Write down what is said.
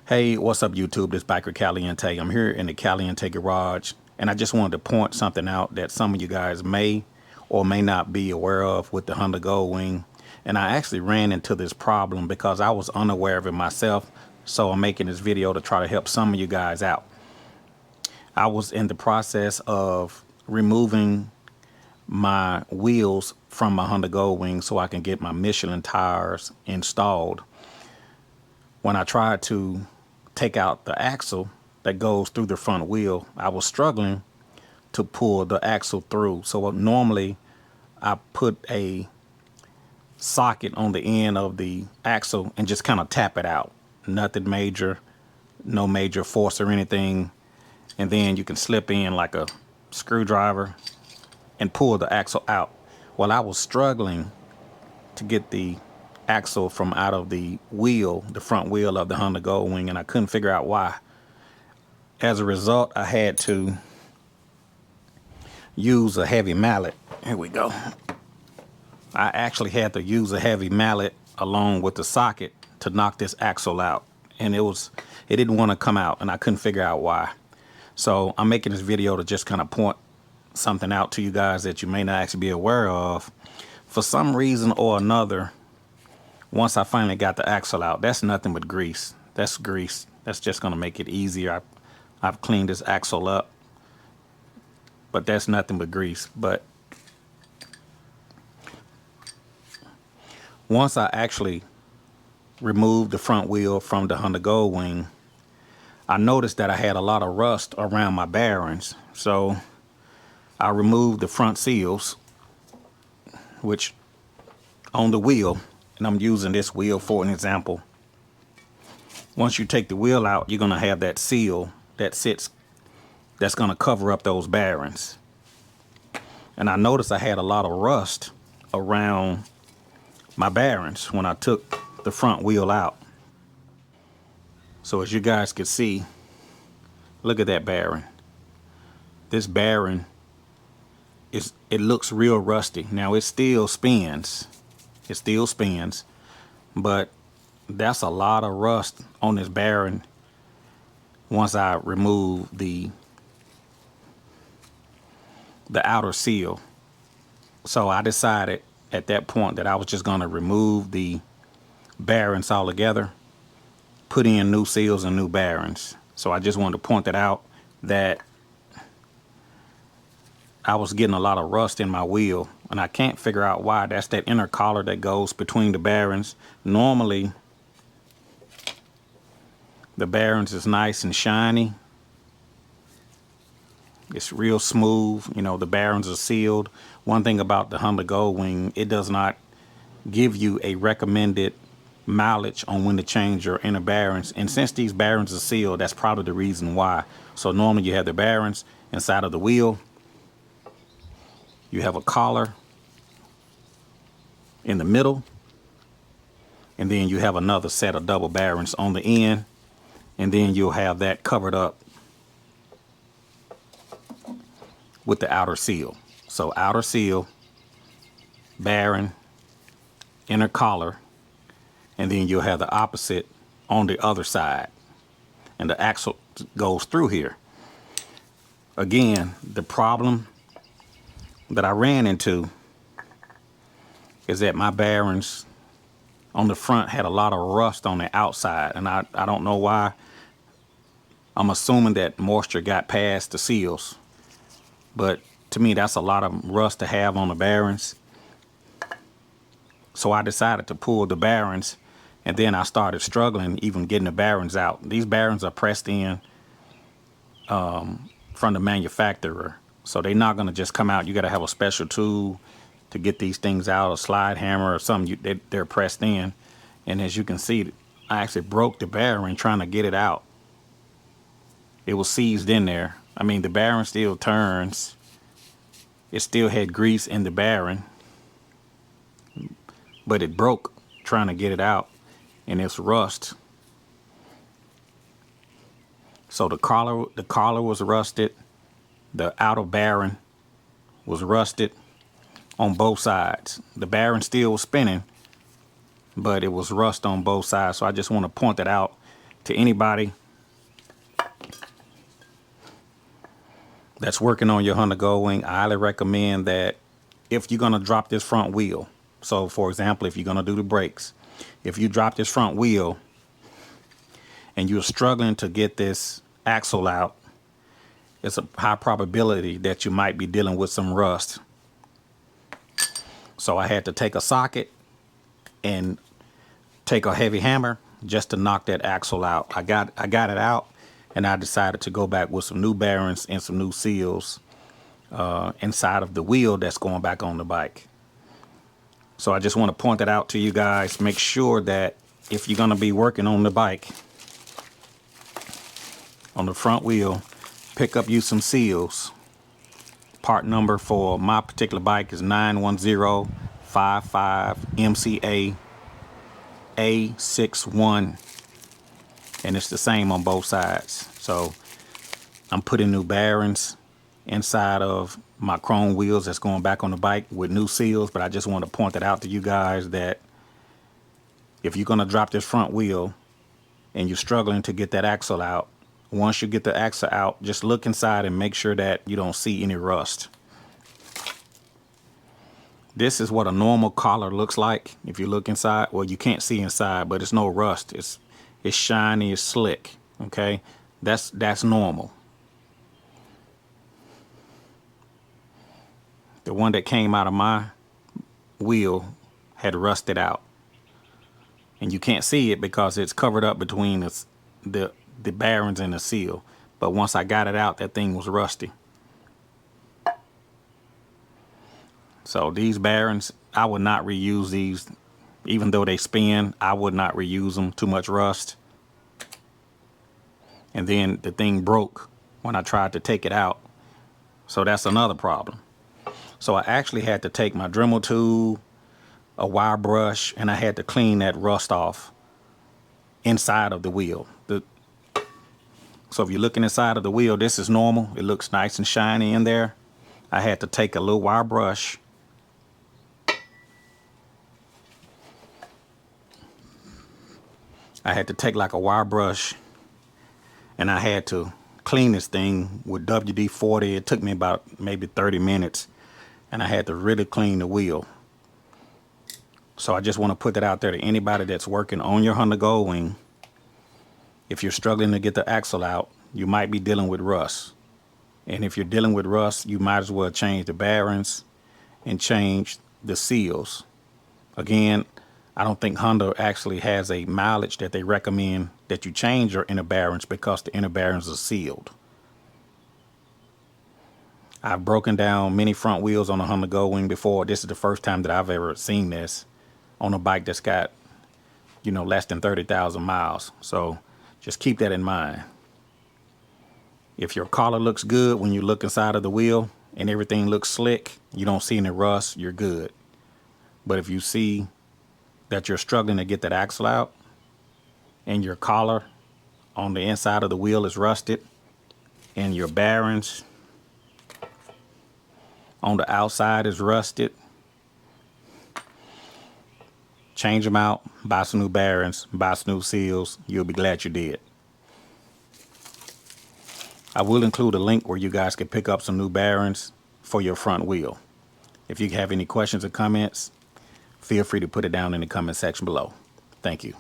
Hey, what's up YouTube? This Biker Caliente. I'm here in the Caliente garage, and I just wanted to point something out that some of you guys may or may not be aware of with the Honda Goldwing. And I actually ran into this problem because I was unaware of it myself, so I'm making this video to try to help some of you guys out. I was in the process of removing my wheels from my Honda Goldwing so I can get my Michelin tires installed. When I tried to take out the axle that goes through the front wheel, I was struggling to pull the axle through. So normally I put a socket on the end of the axle and just kind of tap it out. Nothing major, no major force or anything. And then you can slip in like a screwdriver and pull the axle out. Well, I was struggling to get the axle from out of the wheel, the front wheel of the Honda Goldwing, and I couldn't figure out why. As a result, I had to use a heavy mallet. Here we go. I actually had to use a heavy mallet along with the socket to knock this axle out, and it didn't want to come out, and I couldn't figure out why. So I'm making this video to just kind of point something out to you guys that you may not actually be aware of. For some reason or another, once I finally got the axle out, that's nothing but grease. That's grease. That's just going to make it easier. I've cleaned this axle up, but that's nothing but grease. But once I actually removed the front wheel from the Honda Goldwing, I noticed that I had a lot of rust around my bearings. So I removed the front seals, which on the wheel, and I'm using this wheel for an example. Once you take the wheel out, you're going to have that seal that sits, that's going to cover up those bearings. And I noticed I had a lot of rust around my bearings when I took the front wheel out. So as you guys can see, look at that bearing. This bearing, it looks real rusty. Now it still spins. It still spins, but that's a lot of rust on this bearing once I remove the outer seal. So I decided at that point that I was just going to remove the bearings altogether, put in new seals and new bearings. So I just wanted to point that out, that I was getting a lot of rust in my wheel, and I can't figure out why. That's that inner collar that goes between the bearings. Normally, the bearings is nice and shiny. It's real smooth. You know, the bearings are sealed. One thing about the Honda Goldwing, it does not give you a recommended mileage on when to change your inner bearings. And since these bearings are sealed, that's probably the reason why. So normally you have the bearings inside of the wheel. You have a collar in the middle, and then you have another set of double bearings on the end, and then you'll have that covered up with the outer seal. So outer seal, bearing, inner collar, and then you'll have the opposite on the other side, and the axle goes through here. Again, the problem that I ran into is that my bearings on the front had a lot of rust on the outside, and I don't know why. I'm assuming that moisture got past the seals, but to me that's a lot of rust to have on the bearings. So I decided to pull the bearings, and then I started struggling even getting the bearings out. These bearings are pressed in from the manufacturer, so they're not going to just come out. You got to have a special tool to get these things out, a slide hammer or something. They're pressed in, and as you can see, I actually broke the bearing trying to get it out. It was seized in there. I mean, the bearing still turns. It still had grease in the bearing, but it broke trying to get it out, and it's rust. So the collar was rusted. The outer bearing was rusted on both sides. The bearing still was spinning, but it was rust on both sides. So I just want to point that out to anybody that's working on your Honda Goldwing, I highly recommend that if you're going to drop this front wheel, so for example, if you're going to do the brakes, if you drop this front wheel and you're struggling to get this axle out, it's a high probability that you might be dealing with some rust. So I had to take a socket and take a heavy hammer just to knock that axle out. I got it out, and I decided to go back with some new bearings and some new seals inside of the wheel that's going back on the bike. So I just want to point that out to you guys. Make sure that if you're going to be working on the bike, on the front wheel, pick up you some seals. Part number for my particular bike is 91055 MCA A61, and it's the same on both sides. So I'm putting new bearings inside of my chrome wheels that's going back on the bike with new seals. But I just want to point that out to you guys, that if you're going to drop this front wheel and you're struggling to get that axle out, once you get the axle out, just look inside and make sure that you don't see any rust. This is what a normal collar looks like. If you look inside, well, you can't see inside, but it's no rust. It's shiny, it's slick. Okay, that's normal. The one that came out of my wheel had rusted out, and you can't see it because it's covered up between the bearings and the seal. But once I got it out, that thing was rusty. So these bearings, I would not reuse these. Even though they spin, I would not reuse them. Too much rust. And then the thing broke when I tried to take it out. So that's another problem. So I actually had to take my Dremel tool, a wire brush, and I had to clean that rust off inside of the wheel. So if you're looking inside of the wheel, this is normal. It looks nice and shiny in there. I had to take a little wire brush like a wire brush, and I had to clean this thing with WD-40. It took me about maybe 30 minutes, and I had to really clean the wheel. So I just want to put that out there to anybody that's working on your Honda Goldwing. If you're struggling to get the axle out, you might be dealing with rust. And if you're dealing with rust, you might as well change the bearings and change the seals. Again, I don't think Honda actually has a mileage that they recommend that you change your inner bearings, because the inner bearings are sealed. I've broken down many front wheels on a Honda Goldwing before. This is the first time that I've ever seen this on a bike that's got, less than 30,000 miles. So just keep that in mind. If your collar looks good when you look inside of the wheel and everything looks slick, you don't see any rust, you're good. But if you see that you're struggling to get that axle out and your collar on the inside of the wheel is rusted and your bearings on the outside is rusted, change them out, buy some new bearings, buy some new seals. You'll be glad you did. I will include a link where you guys can pick up some new bearings for your front wheel. If you have any questions or comments, feel free to put it down in the comment section below. Thank you.